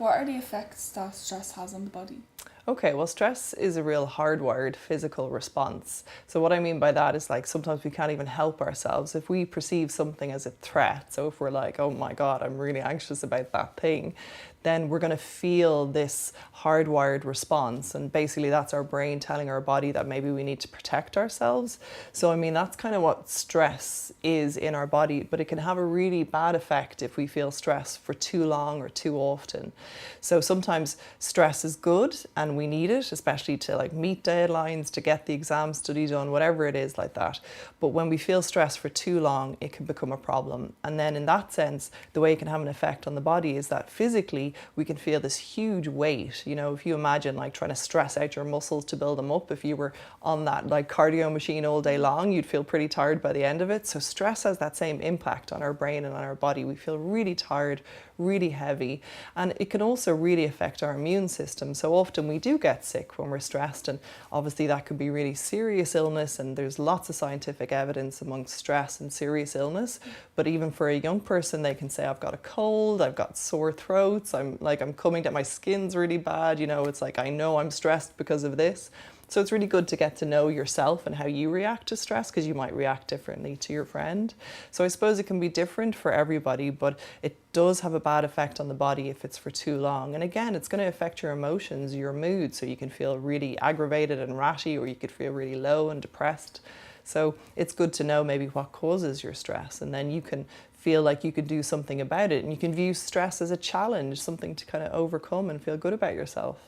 What are the effects that stress has on the body? Okay, well, stress is a real hardwired physical response. So what I mean by that is like sometimes we can't even help ourselves. If we perceive something as a threat, so if we're like, oh my God, I'm really anxious about that thing, then we're going to feel this hardwired response. And basically that's our brain telling our body that maybe we need to protect ourselves. So I mean, that's kind of what stress is in our body, but it can have a really bad effect if we feel stress for too long or too often. So sometimes stress is good and we need it, especially to like meet deadlines, to get the exam study done, whatever it is like that. But when we feel stress for too long, it can become a problem. And then in that sense, the way it can have an effect on the body is that physically we can feel this huge weight. You know, if you imagine like trying to stress out your muscles to build them up, if you were on that like cardio machine all day long, you'd feel pretty tired by the end of it. So stress has that same impact on our brain and on our body. We feel really tired, really heavy, and it can also really affect our immune system. So often we do get sick when we're stressed, and obviously that could be really serious illness, and there's lots of scientific evidence amongst stress and serious illness. But even for a young person, they can say, I've got a cold, I've got sore throats, I'm coming down, my skin's really bad, you know, it's like I know I'm stressed because of this. So it's really good to get to know yourself and how you react to stress, because you might react differently to your friend. So I suppose it can be different for everybody, but it does have a bad effect on the body if it's for too long. And again, it's going to affect your emotions, your mood. So you can feel really aggravated and ratty, or you could feel really low and depressed. So it's good to know maybe what causes your stress, and then you can feel like you could do something about it, and you can view stress as a challenge, something to kind of overcome and feel good about yourself.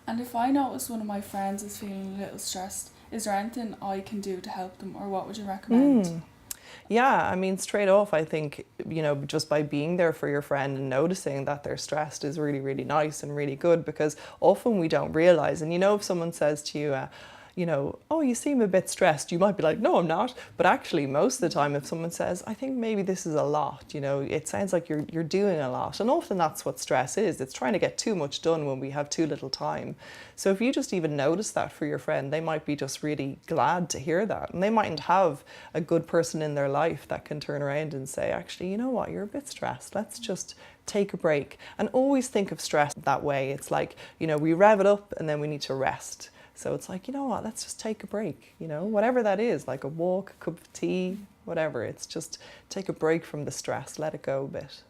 And if I notice one of my friends is feeling a little stressed, is there anything I can do to help them, or what would you recommend? Yeah, I mean, straight off, I think, you know, just by being there for your friend and noticing that they're stressed is really, really nice and really good, because often we don't realize. And, you know, if someone says to you, you know, oh, you seem a bit stressed, you might be like, no, I'm not. But actually, most of the time, if someone says, I think maybe this is a lot, you know, it sounds like you're doing a lot. And often that's what stress is. It's trying to get too much done when we have too little time. So if you just even notice that for your friend, they might be just really glad to hear that. And they mightn't have a good person in their life that can turn around and say, actually, you know what, you're a bit stressed. Let's just take a break. And always think of stress that way. It's like, you know, we rev it up and then we need to rest. So it's like, you know what, let's just take a break, you know, whatever that is, like a walk, a cup of tea, whatever. It's just take a break from the stress, let it go a bit.